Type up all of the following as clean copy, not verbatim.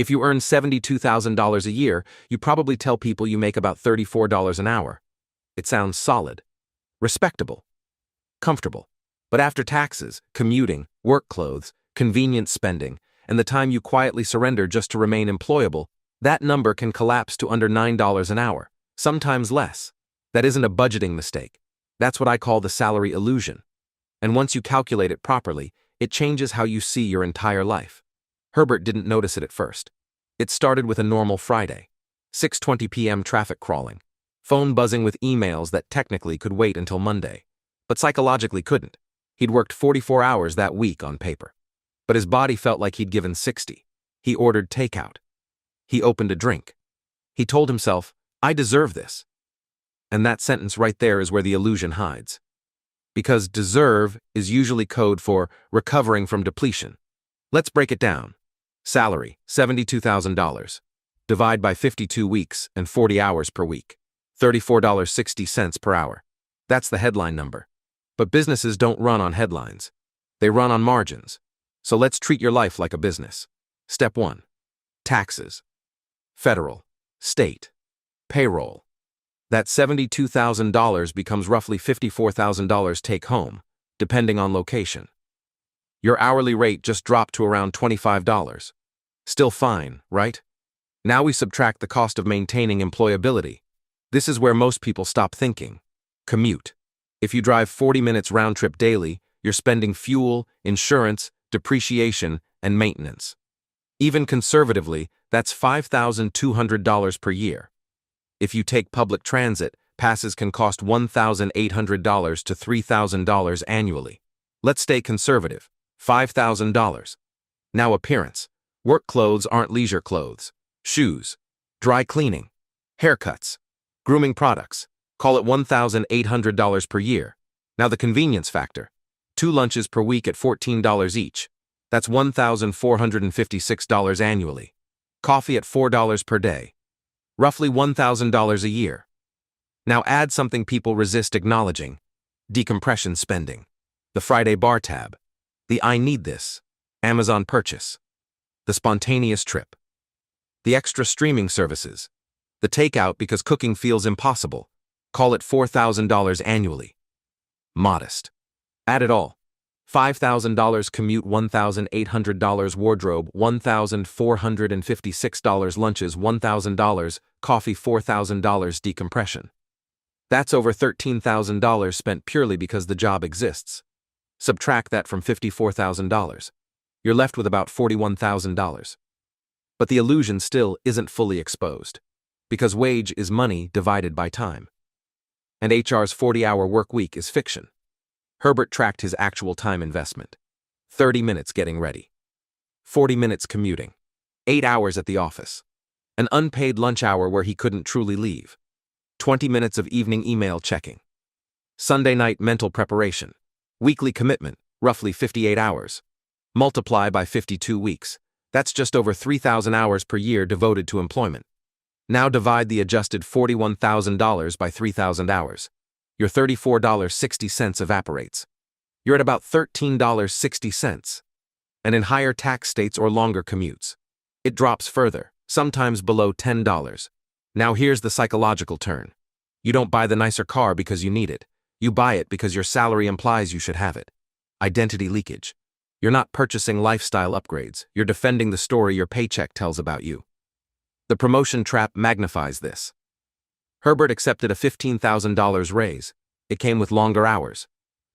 If you earn $72,000 a year, you probably tell people you make about $34 an hour. It sounds solid, respectable, comfortable. But after taxes, commuting, work clothes, convenience spending, and the time you quietly surrender just to remain employable, that number can collapse to under $9 an hour, sometimes less. That isn't a budgeting mistake. That's what I call the salary illusion. And once you calculate it properly, it changes how you see your entire life. Herbert didn't notice it at first. It started with a normal Friday. 6:20 p.m. traffic crawling. Phone buzzing with emails that technically could wait until Monday, but psychologically couldn't. He'd worked 44 hours that week on paper. But his body felt like he'd given 60. He ordered takeout. He opened a drink. He told himself, I deserve this. And that sentence right there is where the illusion hides. Because deserve is usually code for recovering from depletion. Let's break it down. Salary, $72,000. Divide by 52 weeks and 40 hours per week. $34.60 per hour. That's the headline number. But businesses don't run on headlines. They run on margins. So let's treat your life like a business. Step 1. Taxes. Federal, state, payroll. That $72,000 becomes roughly $54,000 take home, depending on location. Your hourly rate just dropped to around $25. Still fine, right? Now we subtract the cost of maintaining employability. This is where most people stop thinking. Commute. If you drive 40 minutes round trip daily, you're spending fuel, insurance, depreciation, and maintenance. Even conservatively, that's $5,200 per year. If you take public transit, passes can cost $1,800 to $3,000 annually. Let's stay conservative. $5,000. Now appearance. Work clothes aren't leisure clothes. Shoes. Dry cleaning. Haircuts. Grooming products. Call it $1,800 per year. Now the convenience factor. 2 lunches per week at $14 each. That's $1,456 annually. Coffee at $4 per day. Roughly $1,000 a year. Now add something people resist acknowledging. Decompression spending. The Friday bar tab. The I need this. Amazon purchase. The spontaneous trip. The extra streaming services. The takeout because cooking feels impossible. Call it $4,000 annually. Modest. Add it all. $5,000 commute, $1,800 wardrobe, $1,456 lunches, $1,000 coffee, $4,000 decompression. That's over $13,000 spent purely because the job exists. Subtract that from $54,000. You're left with about $41,000. But the illusion still isn't fully exposed, because wage is money divided by time. And HR's 40-hour work week is fiction. Herbert tracked his actual time investment. 30 minutes getting ready. 40 minutes commuting. 8 hours at the office. An unpaid lunch hour where he couldn't truly leave. 20 minutes of evening email checking. Sunday night mental preparation. Weekly commitment, roughly 58 hours. Multiply by 52 weeks. That's just over 3,000 hours per year devoted to employment. Now divide the adjusted $41,000 by 3,000 hours. Your $34.60 evaporates. You're at about $13.60. And in higher tax states or longer commutes, it drops further, sometimes below $10. Now here's the psychological turn. You don't buy the nicer car because you need it. You buy it because your salary implies you should have it. Identity leakage. You're not purchasing lifestyle upgrades. You're defending the story your paycheck tells about you. The promotion trap magnifies this. Herbert accepted a $15,000 raise. It came with longer hours.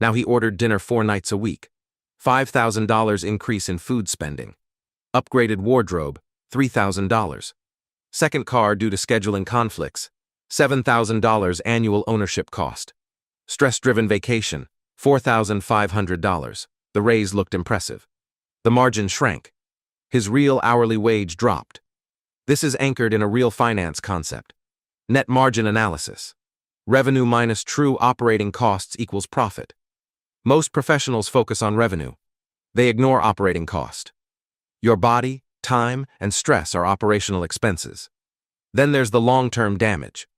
Now he ordered dinner 4 nights a week. $5,000 increase in food spending. Upgraded wardrobe, $3,000. Second car due to scheduling conflicts, $7,000 annual ownership cost. Stress-driven vacation, $4,500. The raise looked impressive. The margin shrank. His real hourly wage dropped. This is anchored in a real finance concept. Net margin analysis. Revenue minus true operating costs equals profit. Most professionals focus on revenue. They ignore operating cost. Your body, time, and stress are operational expenses. Then there's the long-term damage.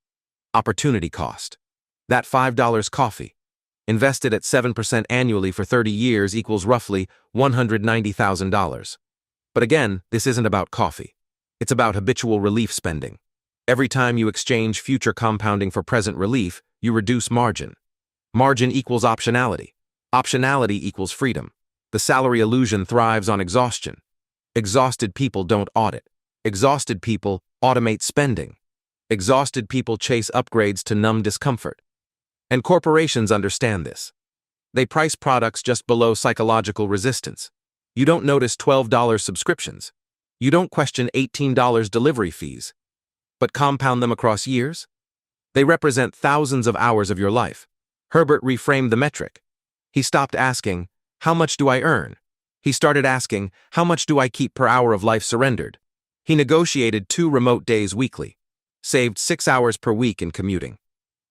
Opportunity cost. That $5 coffee, invested at 7% annually for 30 years, equals roughly $190,000. But again, this isn't about coffee. It's about habitual relief spending. Every time you exchange future compounding for present relief, you reduce margin. Margin equals optionality. Optionality equals freedom. The salary illusion thrives on exhaustion. Exhausted people don't audit. Exhausted people automate spending. Exhausted people chase upgrades to numb discomfort. And corporations understand this. They price products just below psychological resistance. You don't notice $12 subscriptions. You don't question $18 delivery fees. But compound them across years? They represent thousands of hours of your life. Herbert reframed the metric. He stopped asking, "How much do I earn?" He started asking, "How much do I keep per hour of life surrendered?" He negotiated 2 remote days weekly, saved 6 hours per week in commuting,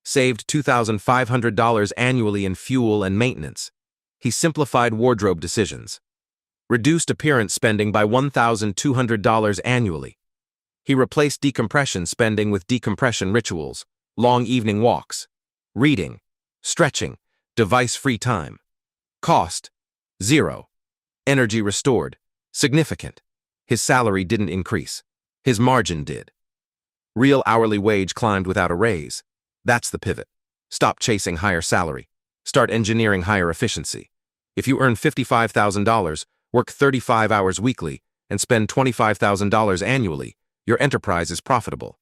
saved $2,500 annually in fuel and maintenance. He simplified wardrobe decisions, reduced appearance spending by $1,200 annually. He replaced decompression spending with decompression rituals, long evening walks, reading, stretching, device-free time. Cost, 0. Energy restored, significant. His salary didn't increase. His margin did. Real hourly wage climbed without a raise. That's the pivot. Stop chasing higher salary. Start engineering higher efficiency. If you earn $55,000, work 35 hours weekly, and spend $25,000 annually, your enterprise is profitable.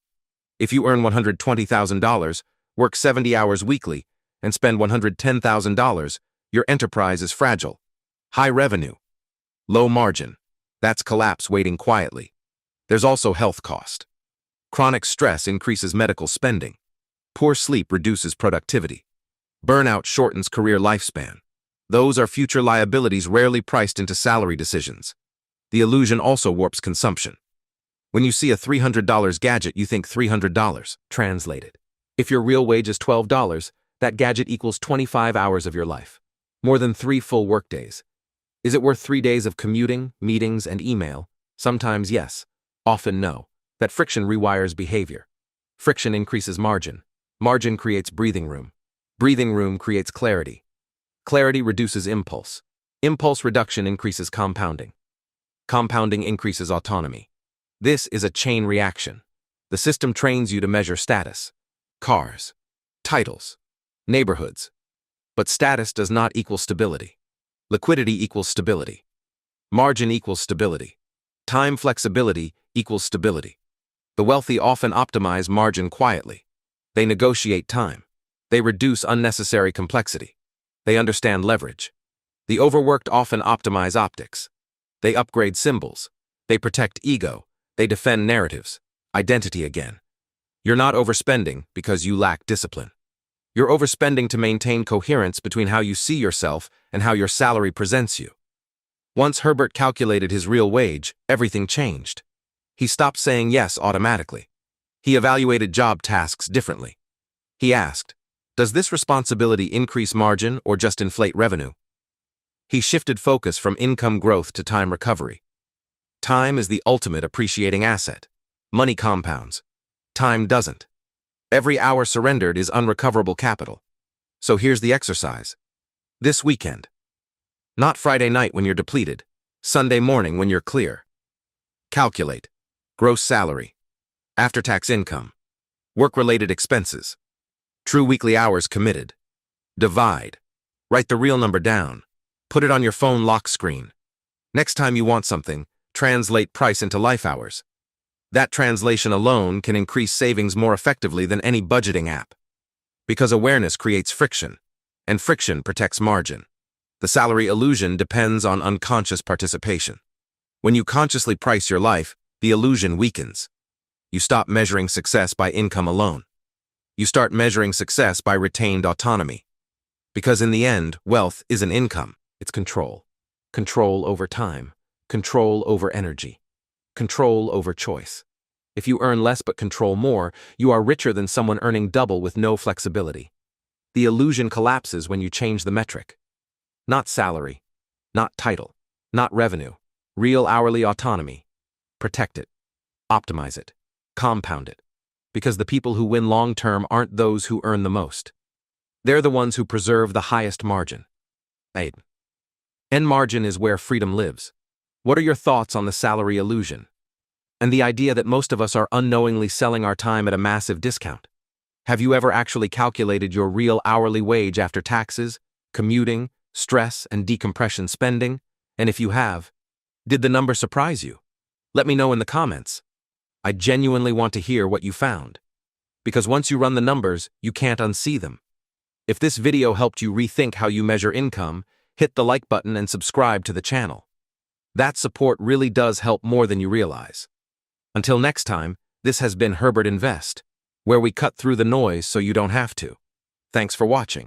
If you earn $120,000, work 70 hours weekly, and spend $110,000, your enterprise is fragile. High revenue, low margin. That's collapse waiting quietly. There's also health cost. Chronic stress increases medical spending. Poor sleep reduces productivity. Burnout shortens career lifespan. Those are future liabilities rarely priced into salary decisions. The illusion also warps consumption. When you see a $300 gadget, you think $300. Translated. If your real wage is $12, that gadget equals 25 hours of your life. More than 3 full workdays. Is it worth 3 days of commuting, meetings, and email? Sometimes yes, often no. That friction rewires behavior. Friction increases margin. Margin creates breathing room. Breathing room creates clarity. Clarity reduces impulse. Impulse reduction increases compounding. Compounding increases autonomy. This is a chain reaction. The system trains you to measure status. Cars, titles, neighborhoods. But status does not equal stability. Liquidity equals stability. Margin equals stability. Time flexibility equals stability. The wealthy often optimize margin quietly. They negotiate time. They reduce unnecessary complexity. They understand leverage. The overworked often optimize optics. They upgrade symbols. They protect ego. They defend narratives. Identity again. You're not overspending because you lack discipline. You're overspending to maintain coherence between how you see yourself and how your salary presents you. Once Herbert calculated his real wage, everything changed. He stopped saying yes automatically. He evaluated job tasks differently. He asked, does this responsibility increase margin or just inflate revenue? He shifted focus from income growth to time recovery. Time is the ultimate appreciating asset. Money compounds. Time doesn't. Every hour surrendered is unrecoverable capital. So here's the exercise. This weekend. Not Friday night when you're depleted. Sunday morning when you're clear. Calculate. Gross salary. After-tax income. Work-related expenses. True weekly hours committed. Divide. Write the real number down. Put it on your phone lock screen. Next time you want something, translate price into life hours. That translation alone can increase savings more effectively than any budgeting app. Because awareness creates friction, and friction protects margin. The salary illusion depends on unconscious participation. When you consciously price your life, the illusion weakens. You stop measuring success by income alone. You start measuring success by retained autonomy. Because in the end, wealth isn't income, it's control. Control over time. Control over energy. Control over choice. If you earn less but control more, you are richer than someone earning double with no flexibility. The illusion collapses when you change the metric. Not salary, not title, not revenue, real hourly autonomy. Protect it. Optimize it. Compound it. Because the people who win long-term aren't those who earn the most. They're the ones who preserve the highest margin. End margin is where freedom lives. What are your thoughts on the salary illusion? and the idea that most of us are unknowingly selling our time at a massive discount. Have you ever actually calculated your real hourly wage after taxes, commuting, stress, and decompression spending? And if you have, did the number surprise you? Let me know in the comments. I genuinely want to hear what you found. Because once you run the numbers, you can't unsee them. If this video helped you rethink how you measure income, hit the like button and subscribe to the channel. That support really does help more than you realize. Until next time, this has been Herbert Invest, where we cut through the noise so you don't have to. Thanks for watching.